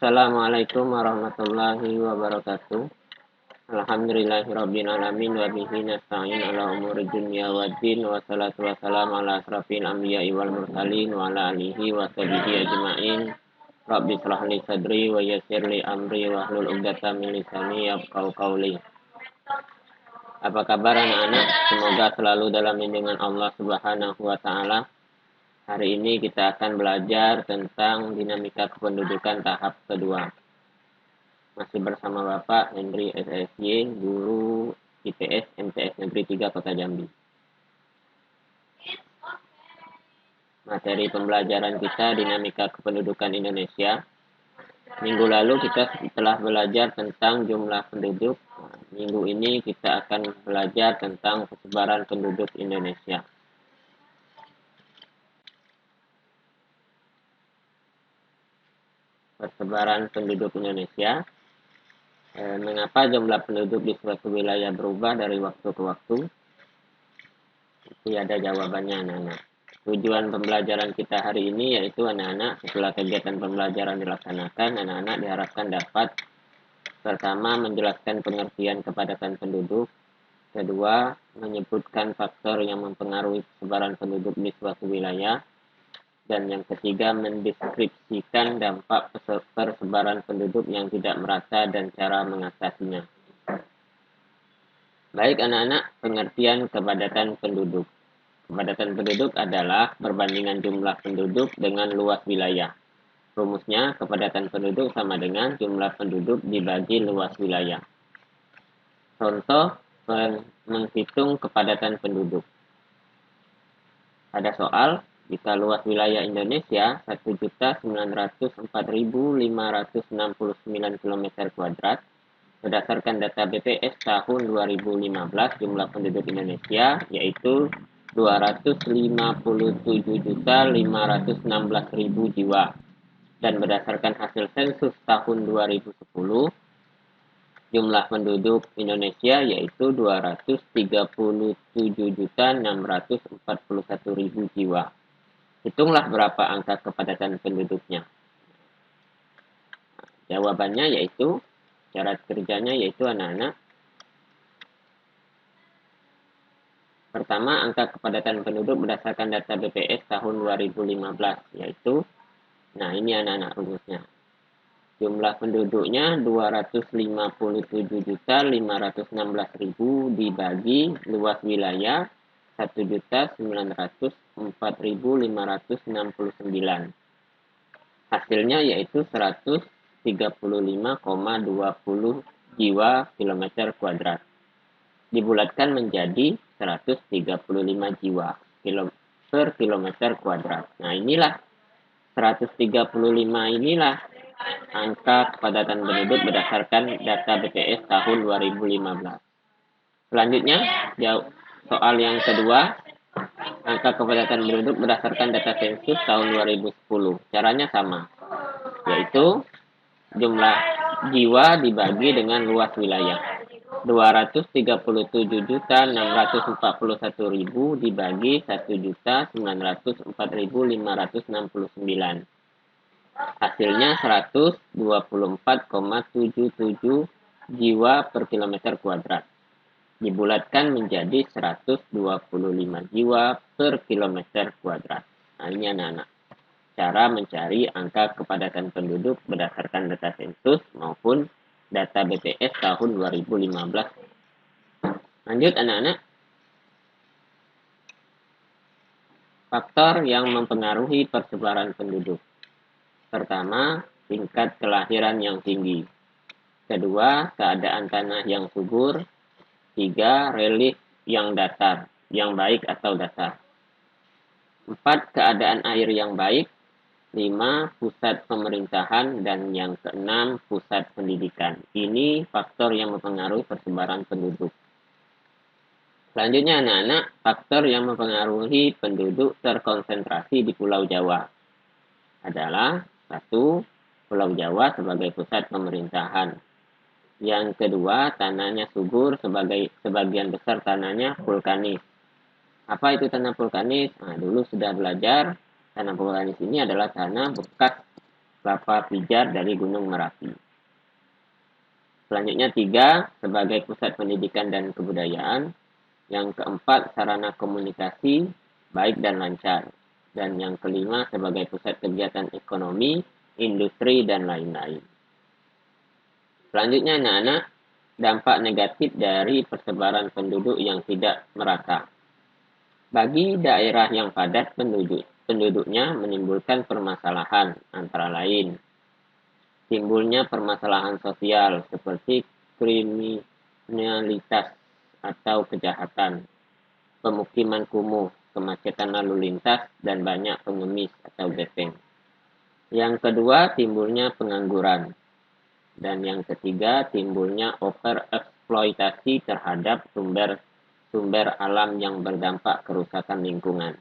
Assalamualaikum warahmatullahi wabarakatuh. Alhamdulillahirabbil alamin wa bihi nasta'in ala umuri dunya waddin wa salatu wassalamu ala asrafil anbiya'i wal mursalin wa ala alihi wa sahbihi ajma'in. Rabbi shrah li sadri wa yassir li amri wa hlul 'uqdatam min lisani yafqahu qawli. Apa kabar anak-anak? Semoga selalu dalam lindungan Allah Subhanahu wa taala. Hari ini kita akan belajar tentang dinamika kependudukan tahap kedua. Masih bersama Bapak Henry SSY, guru IPS MTS Negeri 3 Kota Jambi. Materi pembelajaran kita dinamika kependudukan Indonesia. Minggu lalu kita telah belajar tentang jumlah penduduk. Minggu ini kita akan belajar tentang persebaran penduduk Indonesia. Persebaran penduduk Indonesia. Mengapa jumlah penduduk di suatu wilayah berubah dari waktu ke waktu? Itu ada jawabannya anak-anak. Tujuan pembelajaran kita hari ini yaitu anak-anak setelah kegiatan pembelajaran dilaksanakan, anak-anak diharapkan dapat pertama menjelaskan pengertian kepadatan penduduk, kedua menyebutkan faktor yang mempengaruhi persebaran penduduk di suatu wilayah, dan yang ketiga mendeskripsikan dampak persebaran penduduk yang tidak merata dan cara mengatasinya. Baik anak-anak, pengertian kepadatan penduduk. Kepadatan penduduk adalah perbandingan jumlah penduduk dengan luas wilayah. Rumusnya, kepadatan penduduk sama dengan jumlah penduduk dibagi luas wilayah. Contoh menghitung kepadatan penduduk. Ada soal, jika luas wilayah Indonesia 1.904.569 km², berdasarkan data BPS tahun 2015, jumlah penduduk Indonesia yaitu 257.516.000 jiwa. Dan berdasarkan hasil sensus tahun 2010, jumlah penduduk Indonesia yaitu 237.641.000 jiwa. Hitunglah berapa angka kepadatan penduduknya. Jawabannya yaitu, cara kerjanya yaitu anak-anak. Pertama, angka kepadatan penduduk berdasarkan data BPS tahun 2015, yaitu, nah ini anak-anak rumusnya. Jumlah penduduknya 257.516.000 dibagi luas wilayah 1.904.569. Hasilnya yaitu 135,20 jiwa kilometer kuadrat. Dibulatkan menjadi 135 jiwa per kilometer kuadrat. Nah inilah 135 inilah angka kepadatan penduduk berdasarkan data BPS tahun 2015. Selanjutnya, soal yang kedua, angka kepadatan penduduk berdasarkan data sensus tahun 2010. Caranya sama, yaitu jumlah jiwa dibagi dengan luas wilayah. 237.641.000 dibagi 1.904.569. Hasilnya 124,77 jiwa per kilometer kuadrat. Dibulatkan menjadi 125 jiwa per kilometer kuadrat. Nah ini anak-anak. Cara mencari angka kepadatan penduduk berdasarkan data sensus maupun data BPS tahun 2015. Lanjut anak-anak. Faktor yang mempengaruhi persebaran penduduk. Pertama, tingkat kelahiran yang tinggi. Kedua, keadaan tanah yang subur. Tiga, relief yang datar, yang baik atau datar. 4, keadaan air yang baik. 5, pusat pemerintahan. Dan yang keenam, pusat pendidikan. Ini faktor yang mempengaruhi persebaran penduduk. Selanjutnya anak-anak, faktor yang mempengaruhi penduduk terkonsentrasi di Pulau Jawa adalah 1. Pulau Jawa sebagai pusat pemerintahan. Yang kedua, tanahnya subur, sebagian besar tanahnya vulkanis. Apa itu tanah vulkanis? Nah, dulu sudah belajar, tanah vulkanis ini adalah tanah bekas Lapa Pijar dari Gunung Merapi. Selanjutnya 3, sebagai pusat pendidikan dan kebudayaan. Yang keempat, sarana komunikasi baik dan lancar. Dan yang kelima, sebagai pusat kegiatan ekonomi, industri, dan lain-lain. Selanjutnya anak-anak, dampak negatif dari persebaran penduduk yang tidak merata. Bagi daerah yang padat penduduknya menimbulkan permasalahan, antara lain timbulnya permasalahan sosial seperti kriminalitas atau kejahatan, pemukiman kumuh, kemacetan lalu lintas, dan banyak pengemis atau gepeng. Yang kedua, timbulnya pengangguran. Dan yang ketiga, timbulnya overeksploitasi terhadap sumber alam yang berdampak kerusakan lingkungan.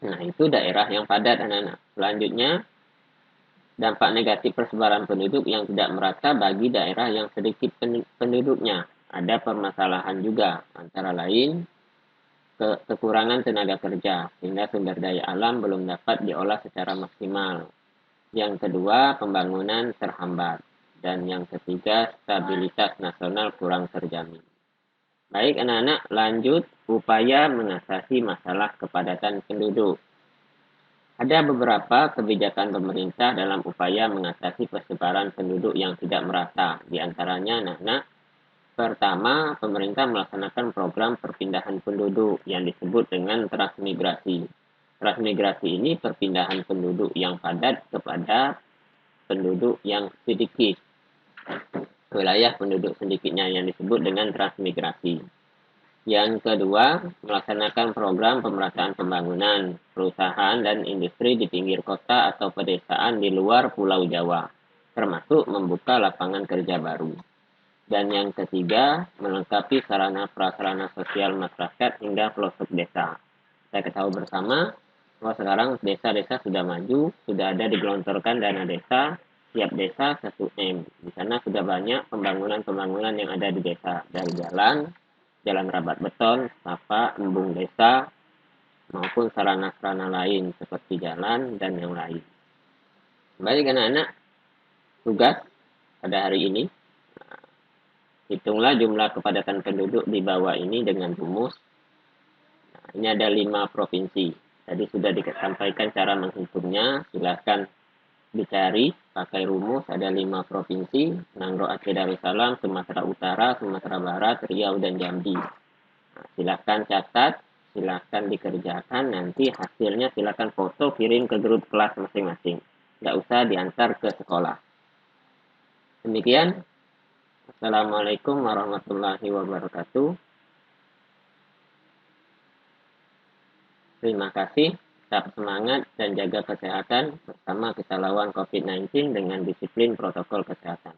Nah, itu daerah yang padat, anak-anak. Selanjutnya, dampak negatif persebaran penduduk yang tidak merata bagi daerah yang sedikit penduduknya. Ada permasalahan juga, antara lain kekurangan tenaga kerja, sehingga sumber daya alam belum dapat diolah secara maksimal. Yang kedua, pembangunan terhambat. Dan yang ketiga, stabilitas nasional kurang terjamin. Baik anak-anak, lanjut upaya mengatasi masalah kepadatan penduduk. Ada beberapa kebijakan pemerintah dalam upaya mengatasi persebaran penduduk yang tidak merata. Di antaranya anak-anak, pertama, pemerintah melaksanakan program perpindahan penduduk yang disebut dengan transmigrasi. Transmigrasi ini perpindahan penduduk yang padat kepada penduduk yang sedikit. Wilayah penduduk sedikitnya yang disebut dengan transmigrasi. Yang kedua, melaksanakan program pemerataan pembangunan, perusahaan, dan industri di pinggir kota atau pedesaan di luar Pulau Jawa, termasuk membuka lapangan kerja baru. Dan yang ketiga, melengkapi sarana prasarana sosial masyarakat hingga pelosok desa. Kita ketahui bersama bahwa sekarang desa-desa sudah maju, sudah ada digelontorkan dana desa, tiap desa 1M. Di sana sudah banyak pembangunan-pembangunan yang ada di desa, dari jalan rabat beton, sapa, embung desa, maupun sarana-sarana lain seperti jalan dan yang lain. Baik anak-anak, tugas pada hari ini, hitunglah jumlah kepadatan penduduk di bawah ini dengan rumus. Nah, ini ada 5 provinsi. Tadi sudah disampaikan cara menghitungnya, silakan dicari pakai rumus. Ada 5 provinsi, Nangro, Aceh Darussalam, Sumatera Utara, Sumatera Barat, Riau, dan Jambi. Nah, silakan catat, silakan dikerjakan, nanti hasilnya silakan foto kirim ke grup kelas masing-masing. Nggak usah diantar ke sekolah. Demikian. Assalamualaikum warahmatullahi wabarakatuh. Terima kasih. Tetap semangat dan jaga kesehatan bersama kita lawan COVID-19 dengan disiplin protokol kesehatan.